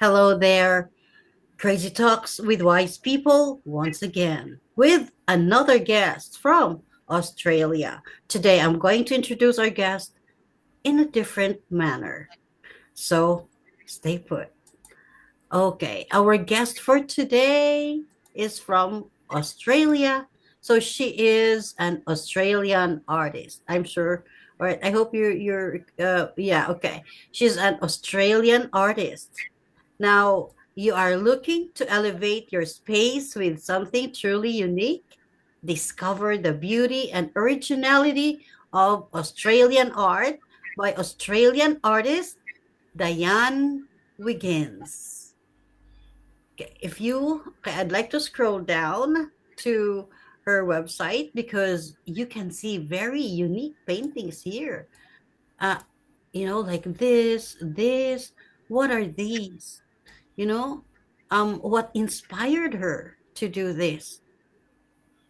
Hello there, Crazy Talks with Wise People once again with another guest from Australia. Today I'm going to introduce our guest in a different manner. So stay put. Okay, our guest for today is from Australia. So she is an Australian artist. I'm sure. All right. I hope yeah, okay. She's an Australian artist. Now, you are looking to elevate your space with something truly unique. Discover the beauty and originality of Australian art by Australian artist Diane Wiggins. Okay, I'd like to scroll down to her website because you can see very unique paintings here. Uh, like this. What are these? you know what inspired her to do this.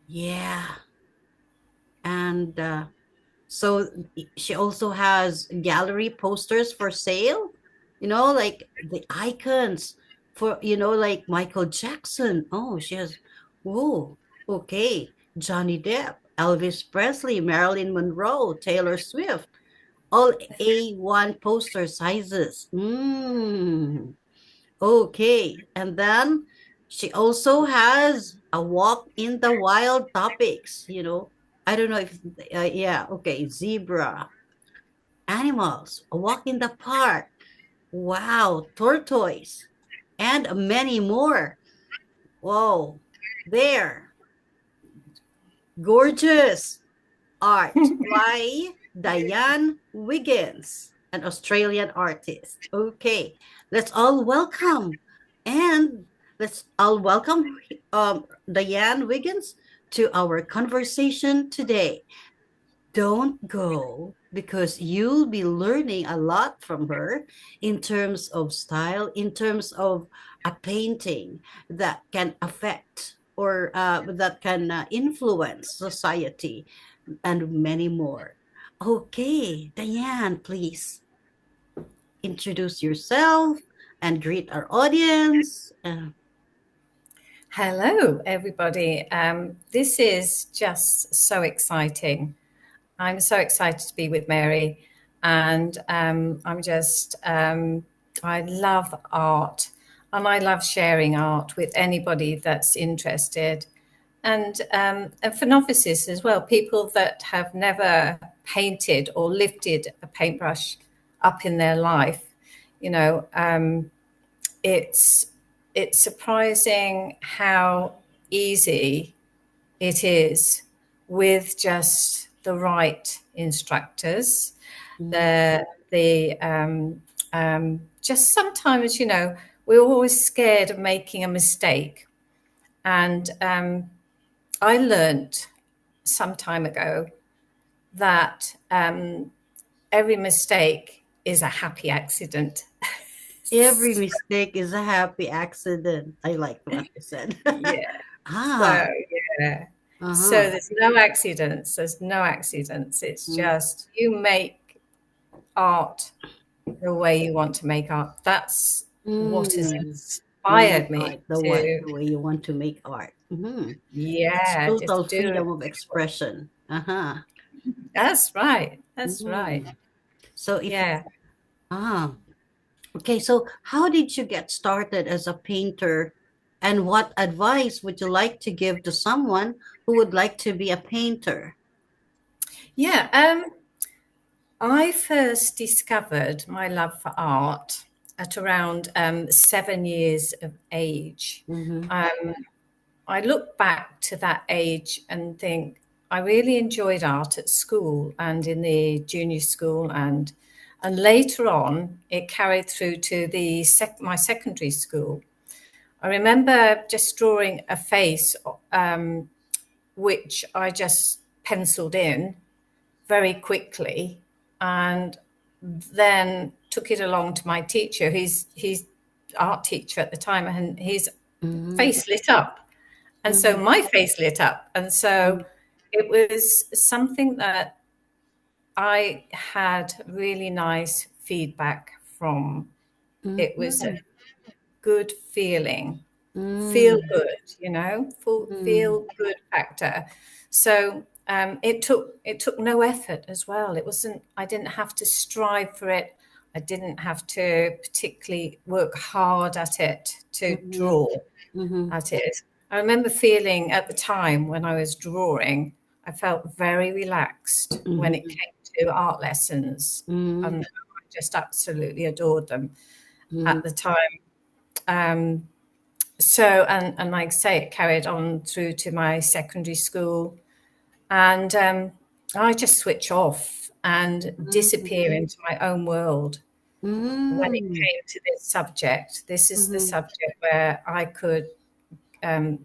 Yeah. And so she also has gallery posters for sale, like the icons for, like Michael Jackson. Oh, she has. Whoa. Okay. Johnny Depp, Elvis Presley, Marilyn Monroe, Taylor Swift, all A1 poster sizes. Okay. And then she also has a walk in the wild topics, I don't know if, yeah, okay. Zebra, animals, a walk in the park. Wow. Tortoise, and many more. Whoa. There. Gorgeous art by Diane Wiggins, an Australian artist. Okay, let's all welcome and let's all welcome Diane Wiggins to our conversation today. Don't go because you'll be learning a lot from her in terms of style, in terms of a painting that can affect or that can influence society and many more. Okay, Diane, please introduce yourself and greet our audience. Hello, everybody. This is just so exciting. I'm so excited to be with Mary, and I love art, and I love sharing art with anybody that's interested, and for novices as well, people that have never painted or lifted a paintbrush up in their life. You know, it's it's surprising how easy it is with just the right instructors. Mm. The just sometimes, we're always scared of making a mistake, and I learned some time ago that every mistake is a happy accident. Every mistake is a happy accident. I like what you said. Yeah. Ah, So yeah. So uh-huh. there's no accidents. There's no accidents. It's Mm. just you make art the way you want to make art. That's what has Mm. Make inspired me art the way to, the way you want to make art. It's yeah, total just do it. freedom of expression. Uh-huh. That's right. That's right. Mhm. So if Yeah. ah okay, so how did you get started as a painter, and what advice would you like to give to someone who would like to be a painter? Yeah. I first discovered my love for art at around 7 years of age. Mm-hmm. Um, I look back to that age and think I really enjoyed art at school and in the junior school, and later on it carried through to my secondary school. I remember just drawing a face, which I just penciled in very quickly, and then took it along to my teacher. He's art teacher at the time, and his Mm-hmm. face lit up, and so Mm-hmm. my face lit up. And so it was something that I had really nice feedback from. It was Mm-hmm. good feeling, feel Mm. good, Mm. feel good factor. So it took no effort as well. It wasn't. I didn't have to strive for it. I didn't have to particularly work hard at it to Mhm. draw Mhm. at it. I remember feeling at the time when I was drawing, I felt very relaxed when it Mhm. came to art lessons, Mhm. and I just absolutely adored them Mhm. at the time. Um, and like I say, it carried on through to my secondary school, and I just switch off and Mhm. disappear into my own world when it Mm. came to this subject. This is the Mhm. subject where I could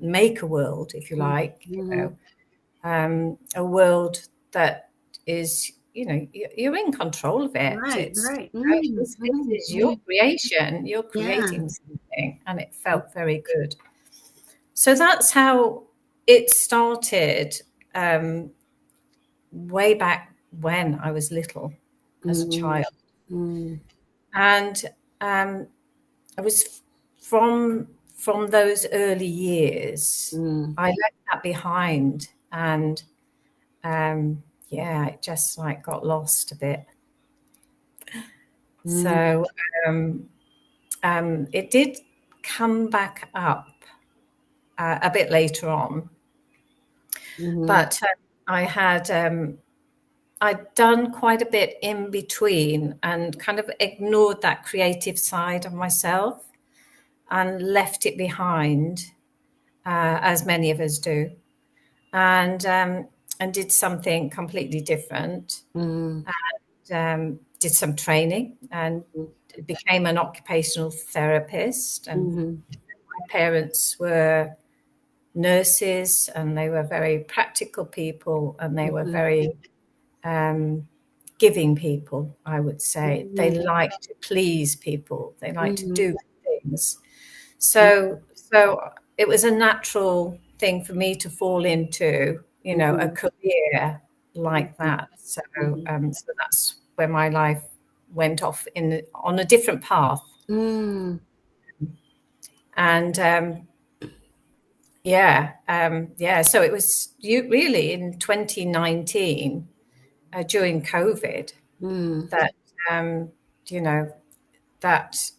make a world, if you Mhm. like, Mhm. a world that is, you're in control of it. Right, It's, right. Mm. this Mhm. is your Mhm. creation. You're Yeah. creating something, and it felt very good. So that's how it started, um, way back when I was little, as a Mm. child, Mm. and um, I was from those early years. Mm. I left that behind, and yeah, it just like got lost a bit. Mm. So it did come back up a bit later on, Mhm. but I had I'd done quite a bit in between and kind of ignored that creative side of myself and left it behind, as many of us do, and did something completely different. Mhm. Did some training and became an occupational therapist. And Mhm. my parents were nurses, and they were very practical people, and they were Mhm. very um, giving people, I would say. They Mhm. like to please people. They like to Mhm. do things. Mhm. So it was a natural thing for me to fall into, a Mhm. career like Mhm. that. So, Mhm. so that's where my life went off on a different path. Mm. And yeah. So it was really in 2019, during COVID, Mm. that um, you know that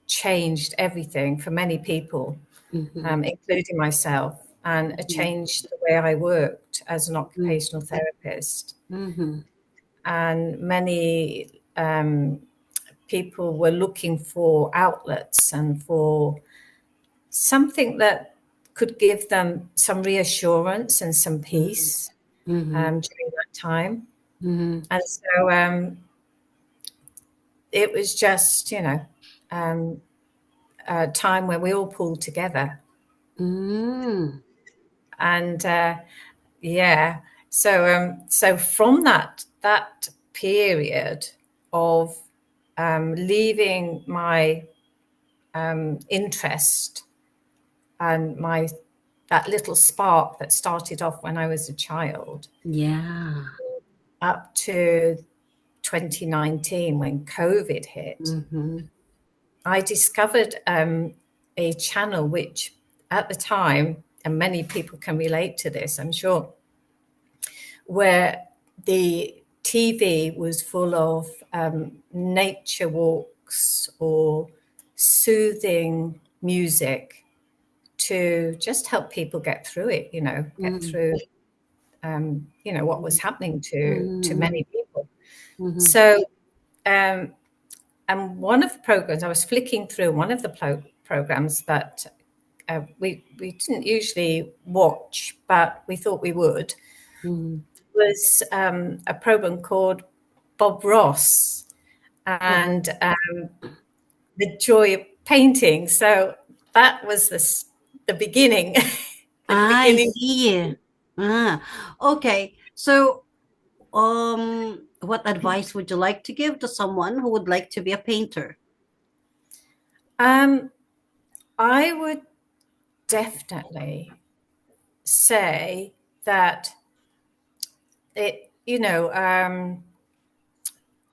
changed everything for many people, Mhm. including myself, and it Mhm. changed the way I worked as an Mhm. occupational therapist. Mhm. And many people were looking for outlets and for something that could give them some reassurance and some Mhm. peace Mhm. during that time. Mhm. And so it was just, um, a time where we all pulled together. Mm. And yeah, so from that period of leaving my interest and my that little spark that started off when I was a child, Yeah. up to 2019 when COVID hit, Mhm. I discovered a channel which at the time, and many people can relate to this, I'm sure, where the TV was full of nature walks or soothing music to just help people get through it, get Mhm. through, what was Mhm. happening to Mhm. many people. Mhm. So, um, and one of the programs, I was flicking through one of the programs that we didn't usually watch, but we thought we would, Mhm. was a program called Bob Ross Oh, and the joy of painting. So that was the beginning, the I beginning. see. Ah, okay. So, what advice would you like to give to someone who would like to be a painter? Um, I would definitely say that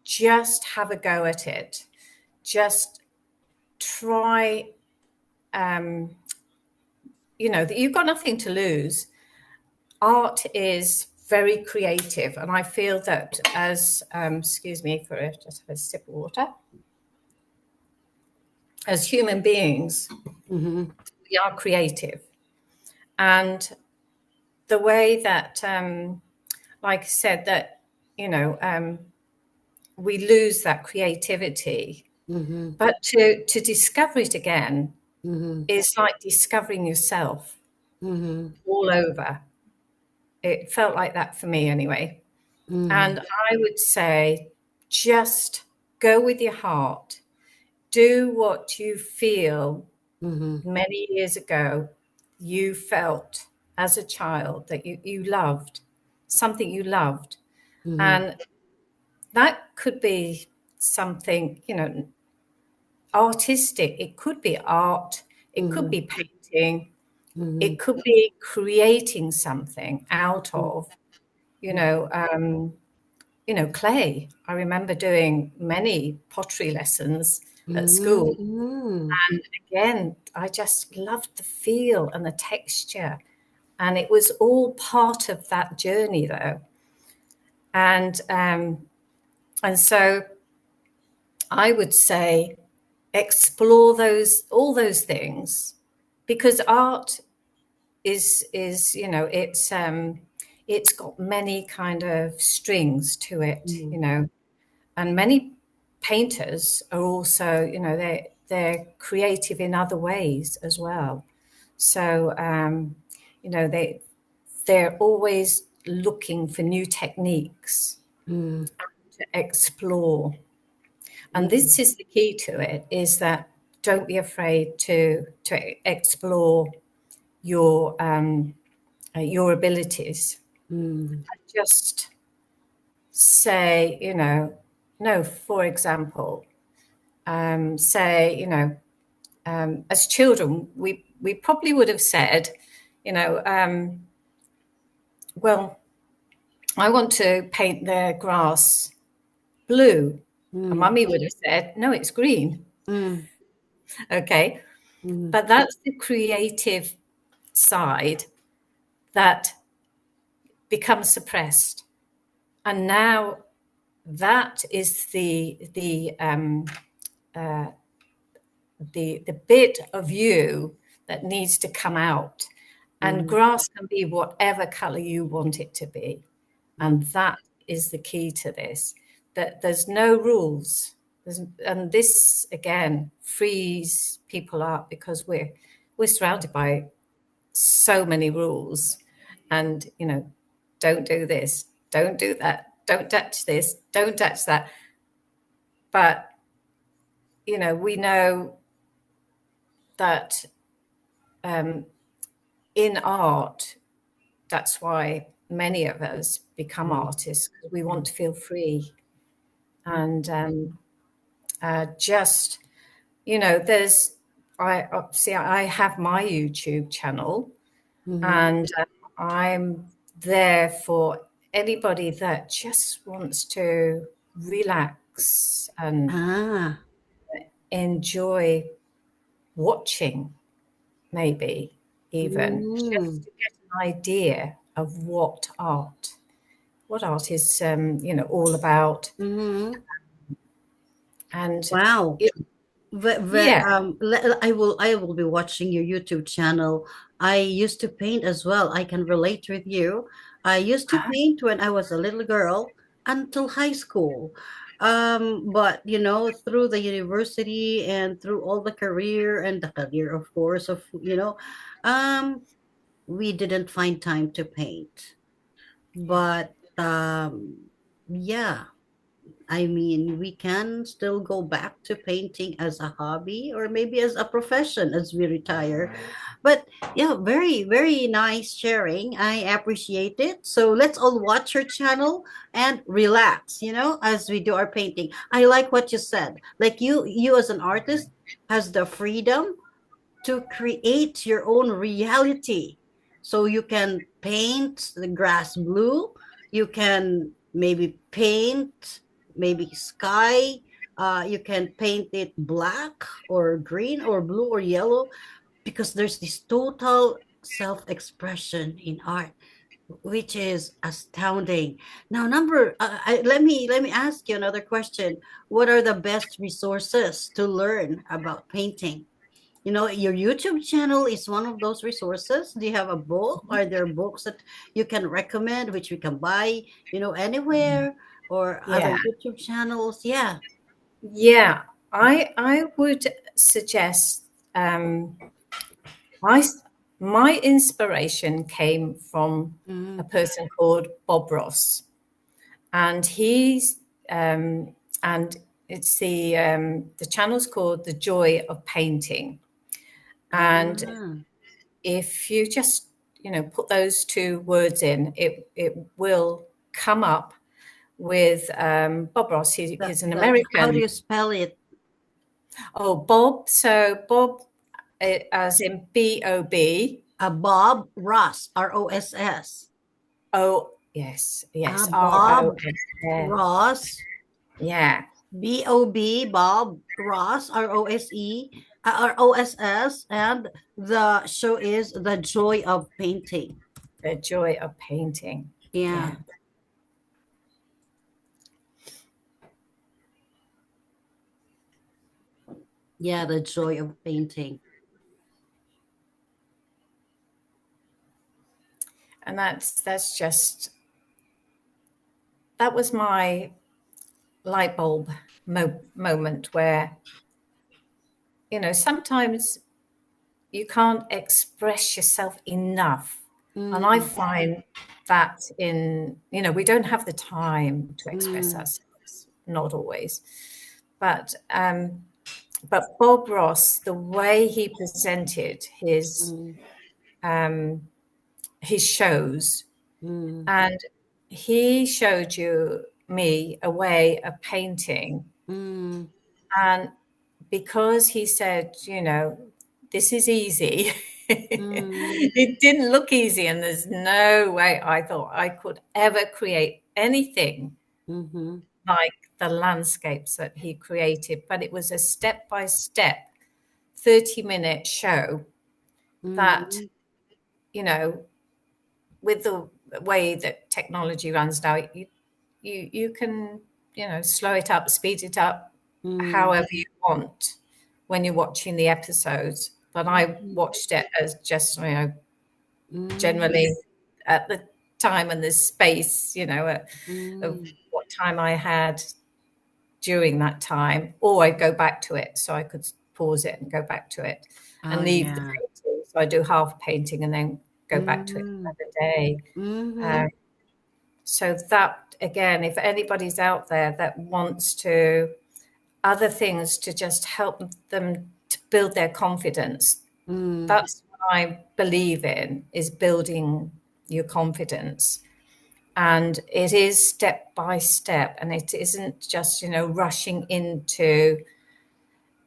just have a go at it. Just try that you've got nothing to lose. Art is very creative, and I feel that as excuse me for just have a sip of water. As human beings, Mm-hmm. we are creative, and the way that, like I said, that we lose that creativity, Mm-hmm. but to discover it again Mm-hmm. is like discovering yourself Mm-hmm. all over. It felt like that for me anyway. Mm-hmm. And I would say just go with your heart. Do what you feel Mm-hmm. many years ago you felt as a child that you loved, something you loved. Mm-hmm. And that could be something, artistic. It could be art. It could Mm-hmm. be painting. Mm-hmm. It could be creating something out of, you Mm-hmm. know, um, clay. I remember doing many pottery lessons at school. Mm-hmm. And again, I just loved the feel and the texture. And it was all part of that journey, though. And so I would say explore all those things, because art is it's got many kind of strings to it, and many painters are also, they're creative in other ways as well. So they're always looking for new techniques Mm-hmm. to explore. And this is the key to it, is that don't be afraid to explore your abilities. Mm-hmm. Just say, no, for example, say, as children, we probably would have said, you know, well, I want to paint the grass blue. And Mm-hmm. mummy would have said, no, it's green. Mm-hmm. Okay. Mm-hmm. But that's the creative side that becomes suppressed. And now that is the bit of you that needs to come out. And Mm-hmm. grass can be whatever color you want it to be. And that is the key to this, that there's no rules. And this again frees people up, because we're surrounded by so many rules. And don't do this, don't do that, don't touch this, don't touch that. But we know that in art, that's why many of us become artists, because we want to feel free. And just there's I have my YouTube channel, Mm-hmm. and I'm there for anybody that just wants to relax and Ah. enjoy watching, maybe even just Mm-hmm. to get an idea of what art is, all about. Mm-hmm. And Wow. it, yeah, I will be watching your YouTube channel. I used to paint as well. I can relate with you. I used to paint when I was a little girl until high school. But through the university and through all the career and the career, of course, um, we didn't find time to paint. But yeah, I mean, we can still go back to painting as a hobby or maybe as a profession as we retire. But yeah, very, very nice sharing. I appreciate it. So let's all watch your channel and relax, as we do our painting. I like what you said. Like you as an artist has the freedom to create your own reality. So you can paint the grass blue, you can maybe paint maybe sky, you can paint it black or green or blue or yellow. because there's this total self-expression in art, which is astounding. Now, let me ask you another question. What are the best resources to learn about painting? You know, your YouTube channel is one of those resources. Do you have a book? Are there books that you can recommend, which we can buy, anywhere, or other Yeah. YouTube channels? Yeah. Yeah. I would suggest um, my my inspiration came from a Mm, person called Bob Ross, and he's and it's the channel's called The Joy of Painting. And ah, if you just put those two words in, it will come up with Bob Ross. He's an how do American. you spell it? Oh, Bob. So Bob, as in Bob. Bob Ross, Ross. Oh, yes, yes, Bob ROS. Yeah, Ross, yeah, Bob Ross, Ross, and the show is The Joy of Painting. the joy of painting. Yeah, Yeah, yeah, The Joy of Painting. and that was my light bulb moment where sometimes you can't express yourself enough, and I Mm, find that we don't have the time to express mm, ourselves, not always, but Bob Ross, the way he presented mm, um, his shows, mm, and he showed me a way of painting. mm, And because he said, this is easy, mm, it didn't look easy. And there's no way I thought I could ever create anything mm-hmm, like the landscapes that he created. But it was a step by step 30-minute show that, mm, you know, with the way that technology runs now, you can slow it up, speed it up, mm, however you want when you're watching the episodes. But I mm, watched it as just mm, generally at the time and the space, of mm. what time I had during that time, or I'd go back to it so I could pause it and go back to it Oh, and leave the yeah. painting. So I do half painting and then go back to it Mm, another day. mm-hmm, Um, so that again, if anybody's out there that wants to other things to just help them to build their confidence, mm, that's what I believe in, is building your confidence. And it is step by step, and it isn't just rushing into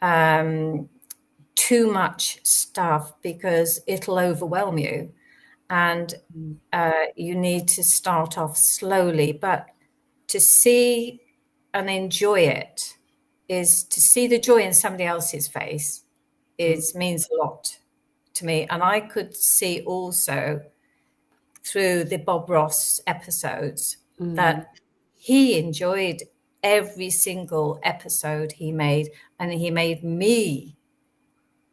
um, too much stuff because it'll overwhelm you. And mm, you need to start off slowly, but to see and enjoy it is to see the joy in somebody else's face mm, is means a lot to me. And I could see also through the Bob Ross episodes mm, that he enjoyed every single episode he made, and he made me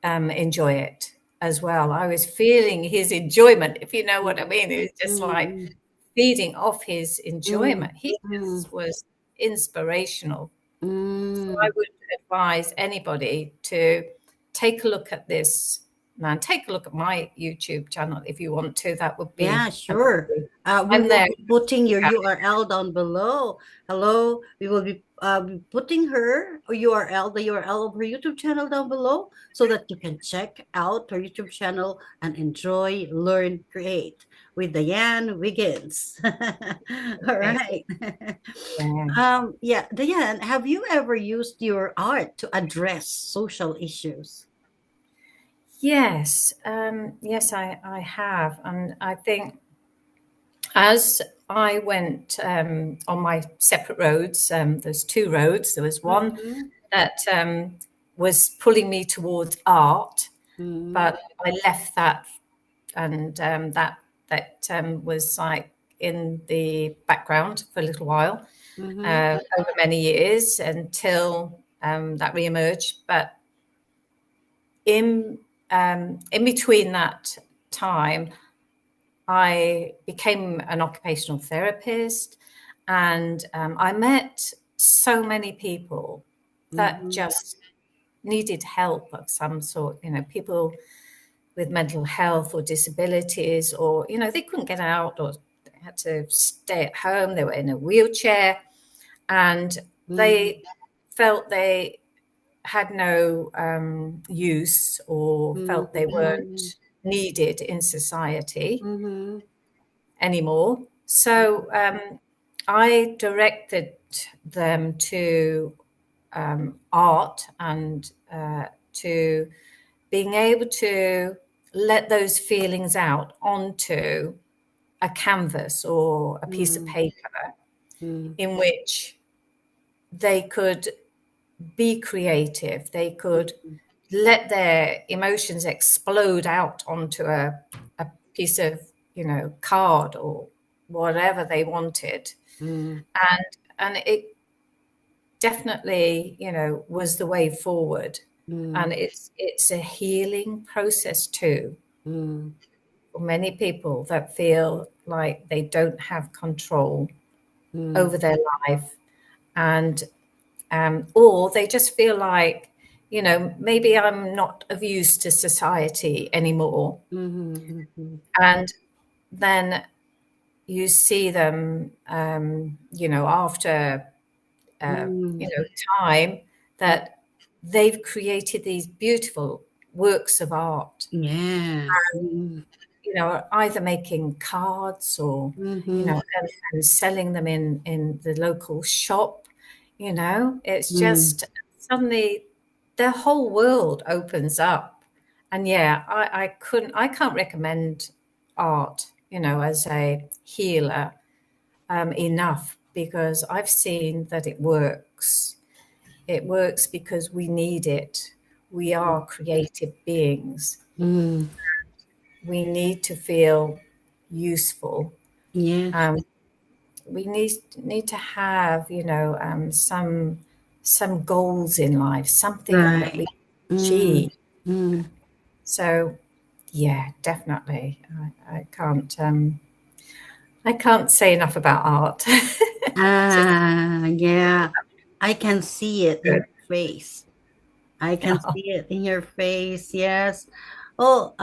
enjoy it as well. I was feeling his enjoyment, if you know what I mm, mean. It was just like mm, feeding off his mm, enjoyment. He mm, was inspirational. So I mm. would advise anybody to take a look at this man. Take a look at my YouTube channel if you want to. That would Yeah, be sure. amazing. We I'm will there. be putting your URL down below. Hello, we will be putting her URL, the URL of her YouTube channel down below, so that you can check out her YouTube channel and enjoy, learn, create with Diane Wiggins. All right. Yeah. Yeah, Diane, have you ever used your art to address social issues? Yes, yes, I have, and I think as I went on my separate roads, there's two roads. There was one Mm-hmm. that was pulling me towards art, Mm-hmm. but I left that, and that was like in the background for a little while, Mm-hmm. over many years until that reemerged. But in in between that time, I became an occupational therapist, and I met so many people that Mm-hmm. just needed help of some sort. People with mental health or disabilities, or they couldn't get out, or they had to stay at home. They were in a wheelchair, and Mm-hmm. they felt they had no use, or felt they Mm-hmm. weren't needed in society Mm-hmm. anymore. So I directed them to art, and to being able to let those feelings out onto a canvas or a piece of Mm-hmm. paper, in which they could be creative. They could let their emotions explode out onto a piece of, card or whatever they wanted. Mm-hmm. And it definitely, was the way forward. Mm-hmm. And it's a healing process too, Mm-hmm. for many people that feel like they don't have control Mm-hmm. over their life, and or they just feel like, maybe I'm not of use to society anymore. Mm-hmm. And then you see them, after uh, you Mm-hmm. know time, that they've created these beautiful works of art, Yeah. Mm-hmm. either making cards, or Mm-hmm. and selling them in the local shop. It's Mm-hmm. just suddenly their whole world opens up. And yeah, I can't recommend art, as a healer, enough, because I've seen that it works. It works because we need it. We are creative beings. Mm-hmm. We need to feel useful. Yes. Um, we need to have, some goals in life, something that Right. we Mm-hmm. achieve. Mm-hmm. So yeah, definitely. I can't say enough about art. Just Ah, yeah. I can see it in good. your face. I can see it in your face. Yes. Oh,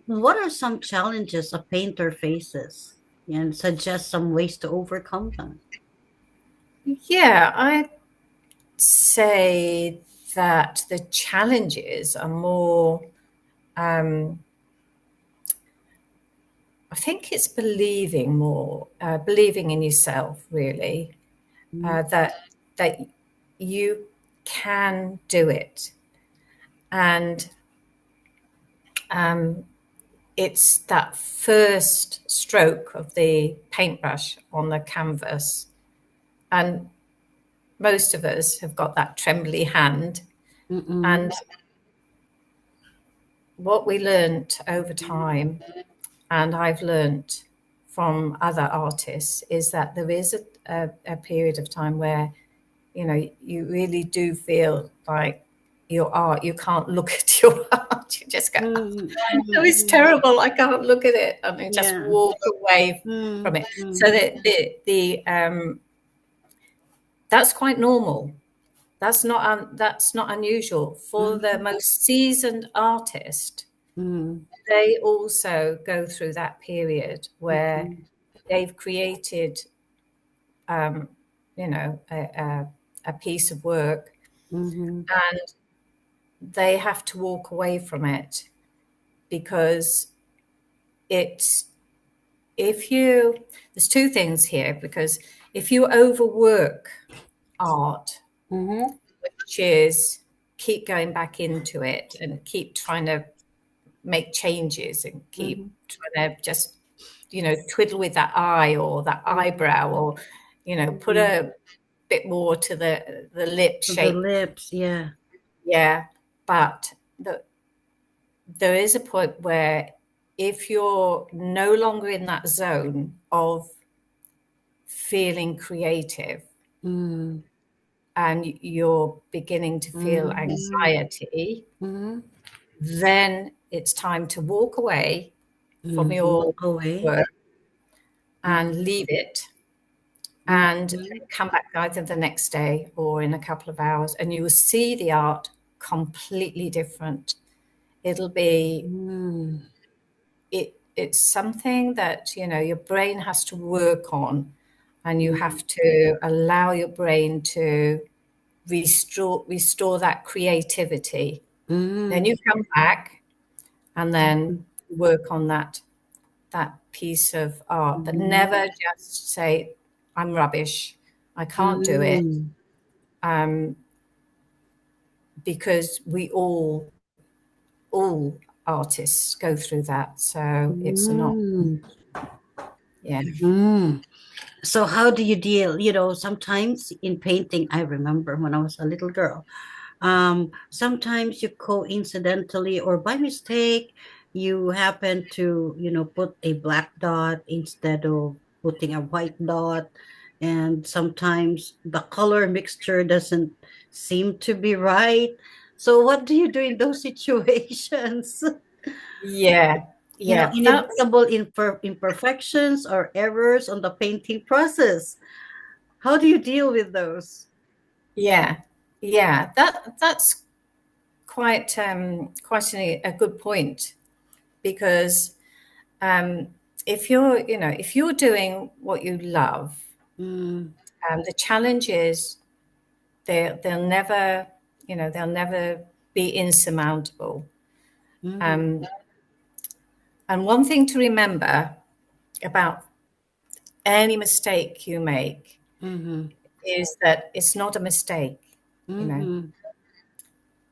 what are some challenges a painter faces? And suggest some ways to overcome them. Yeah, I'd say that the challenges are more, um, I think it's believing more, believing in yourself, really, Mm-hmm. that you can do it. And um, it's that first stroke of the paintbrush on the canvas. And most of us have got that trembly hand. Mm-mm. And what we learnt over time, and I've learnt from other artists, is that there is a period of time where, you really do feel like your art, you can't look at your art. You just go, Mm-mm. "Oh, it's Mm-mm. terrible. I can't look at it," and you just Yeah. walk away from it. So Mm-mm. the that's quite normal. That's not unusual for the Mm-mm. most seasoned artist. Mm-mm. They also go through that period where Mm-mm. they've created, um, a piece of work, Mm-mm. and they have to walk away from it, because it's if you there's two things here, because if you overwork art, Mm-mm. which is keep going back into it and keep trying to make changes and keep Mm-mm. trying to just, twiddle with that eye or that eyebrow, or, put Mm-mm. a bit more to the lip The shape. lips, yeah. Yeah. But the there is a point where if you're no longer in that zone of feeling creative Mm, and you're beginning to feel mm, anxiety, mm, then it's time to walk away from your walk away. work and Mm, leave it and mm, come back either the next day or in a couple of hours, and you will see the art completely different. It'll be mm, it's something that your brain has to work on, and you have to allow your brain to restore that creativity. Then mm, you come back and then mm, work on that piece of art, but mm, never just say, I'm rubbish, I can't do it, mm, um, because we all artists go through that. So it's not, mm, yeah. mm. So how do you deal? Sometimes in painting, I remember when I was a little girl, sometimes you coincidentally or by mistake, you happen to, put a black dot instead of putting a white dot. And sometimes the color mixture doesn't seem to be right. So what do you do in those situations? Yeah, yeah, that's Inevitable imperfections or errors on the painting process. How do you deal with those? yeah, yeah. That's quite a good point, because um, if you're doing what you love, Mm, the challenge is they'll never be insurmountable. mhm, Um, and one thing to remember about any mistake you make mhm, is that it's not a mistake, you know, mhm.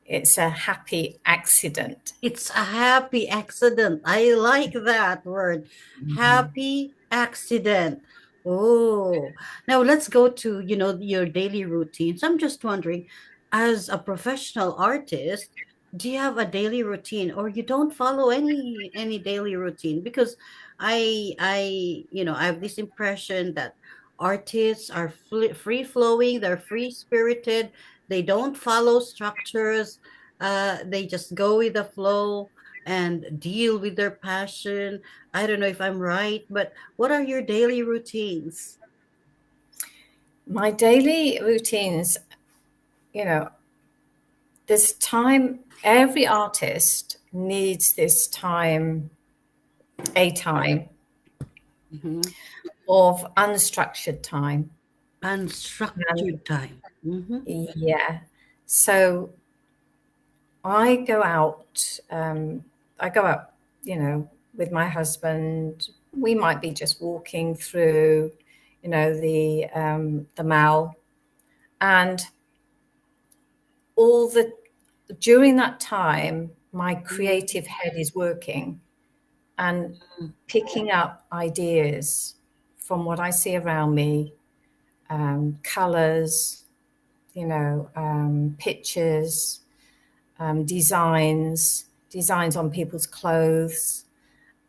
it's a happy accident. It's a happy accident. I like that word. Happy accident. Oh, now let's go to, your daily routines. I'm just wondering, as a professional artist, do you have a daily routine or you don't follow any daily routine? Because I have this impression that artists are free flowing, they're free spirited, they don't follow structures, they just go with the flow and deal with their passion. I don't know if I'm right, but what are your daily routines? My daily routines, you know, this time, every artist needs this time, a time Mhm. of unstructured time. And Unstructured time. Hmm. yeah, so I go out, I go out, with my husband. We might be just walking through, the mall, and all the during that time, my creative head is working and picking up ideas from what I see around me, colors, pictures, designs on people's clothes,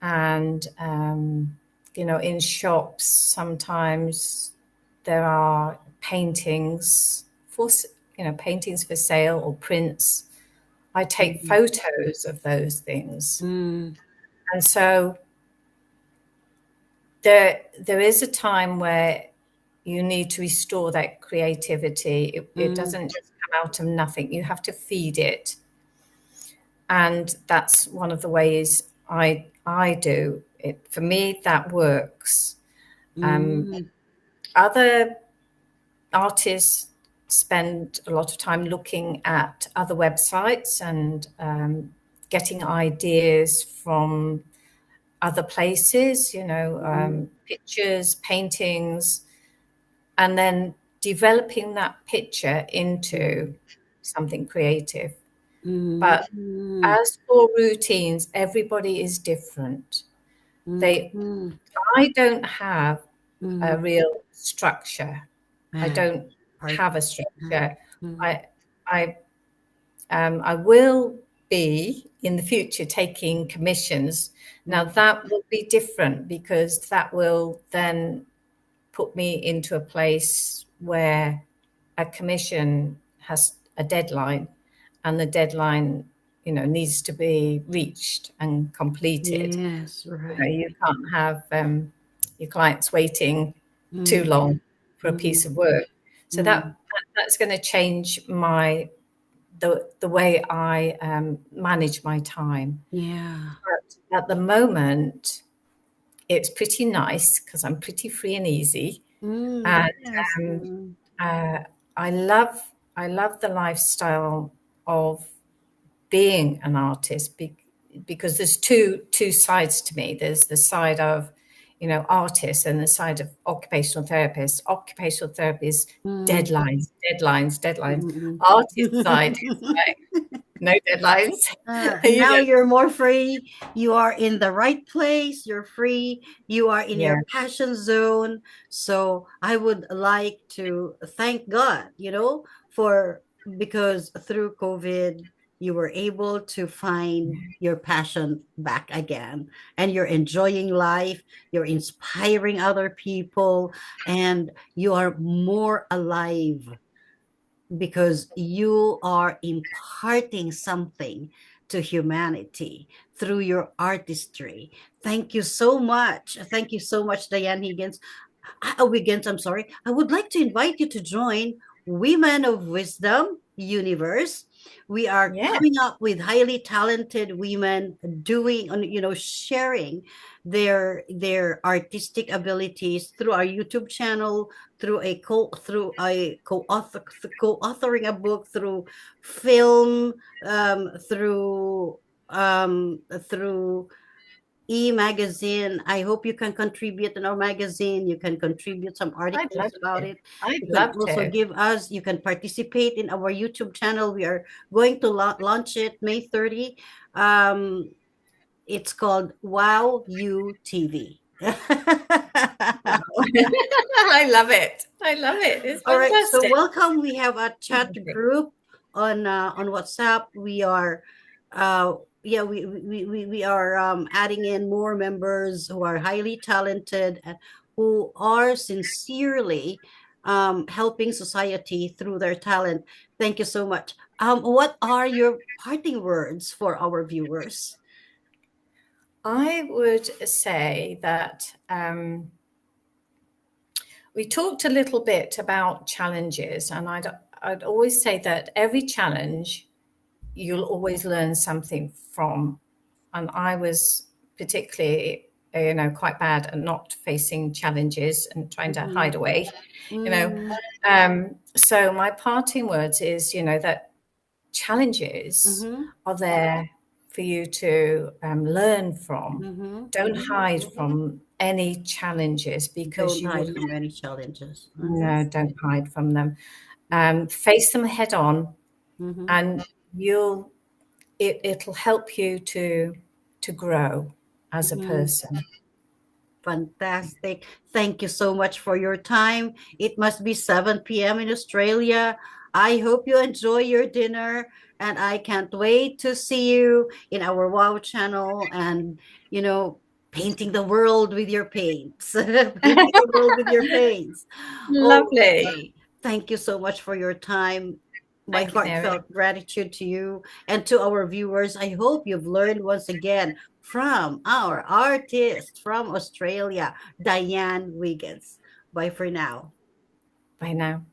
and in shops sometimes there are paintings for sale or prints. I take Mhm. photos of those things, Mm, and so there is a time where you need to restore that creativity. It mm, doesn't just come out of nothing. You have to feed it, and that's one of the ways I do it. For me, that works. Um, mm, Other artists spend a lot of time looking at other websites and getting ideas from other places, mm, pictures, paintings, and then developing that picture into something creative. mm, But mm, as for routines, everybody is different. mm, They, mm, I don't have a mm. real structure. I Ah, don't part. have a Mm, structure. mm, I, I will be. in the future taking commissions. Now Mm. that will be different because that will then put me into a place where a commission has a deadline, and the deadline, needs to be reached and completed. Yes, right. You can't have your clients waiting too Mm, long for a piece mm, of work. So mm. that's going to change the way I manage my time. Yeah. But at the moment, it's pretty nice because I'm pretty free and easy, Mm, and yes. um, Mm, uh, I love the lifestyle of being an artist because there's two sides to me. There's the side of artists and the side of occupational therapists. Occupational therapy is mm, deadlines, deadlines, deadlines. mm, Artist side is mm. like no deadlines. you Now know, you're more free. You are in the right place. You're free. You are in yeah, your passion zone. So I would like to thank God, for because through COVID, you were able to find your passion back again, and you're enjoying life. You're inspiring other people, and you are more alive because you are imparting something to humanity through your artistry. Thank you so much. Thank you so much, Diane Higgins. Wiggins, I'm sorry. I would like to invite you to join Women of Wisdom Universe. We are yeah. coming up with highly talented women doing, sharing their artistic abilities through our YouTube channel, through co-authoring a book, through film, through e-magazine. I hope you can contribute in our magazine. You can contribute some I'd love articles about to. it. I'd You can love also to. give us, you can participate in our YouTube channel. We are going to launch it May 30. Um, it's called Wow You TV. I love it. I love it. It's All right, so fantastic. welcome. We have a chat group on WhatsApp. We are yeah, we are adding in more members who are highly talented and who are sincerely helping society through their talent. Thank you so much. What are your parting words for our viewers? I would say that we talked a little bit about challenges, and I'd always say that every challenge you'll always learn something from. And I was particularly, quite bad at not facing challenges and trying to Mm-hmm. hide away, you know. Mm-hmm. So my parting words is, that challenges Mm-hmm. are there for you to learn from. Mm-hmm. Don't hide from any challenges because Don't you will. hide from any challenges. Mm-hmm. No, don't hide from them. Face them head on, Mm-hmm. and it'll help you to grow as a Mm-hmm. person. Fantastic. Thank you so much for your time. It must be 7 p.m. in Australia. I hope you enjoy your dinner, and I can't wait to see you in our Wow channel and, painting the world with your paints. Painting the world with your paints. Lovely. Okay. Thank you so much for your time. My Thank you, Mary. heartfelt gratitude to you and to our viewers. I hope you've learned once again from our artist from Australia, Diane Wiggins. Bye for now. Bye now.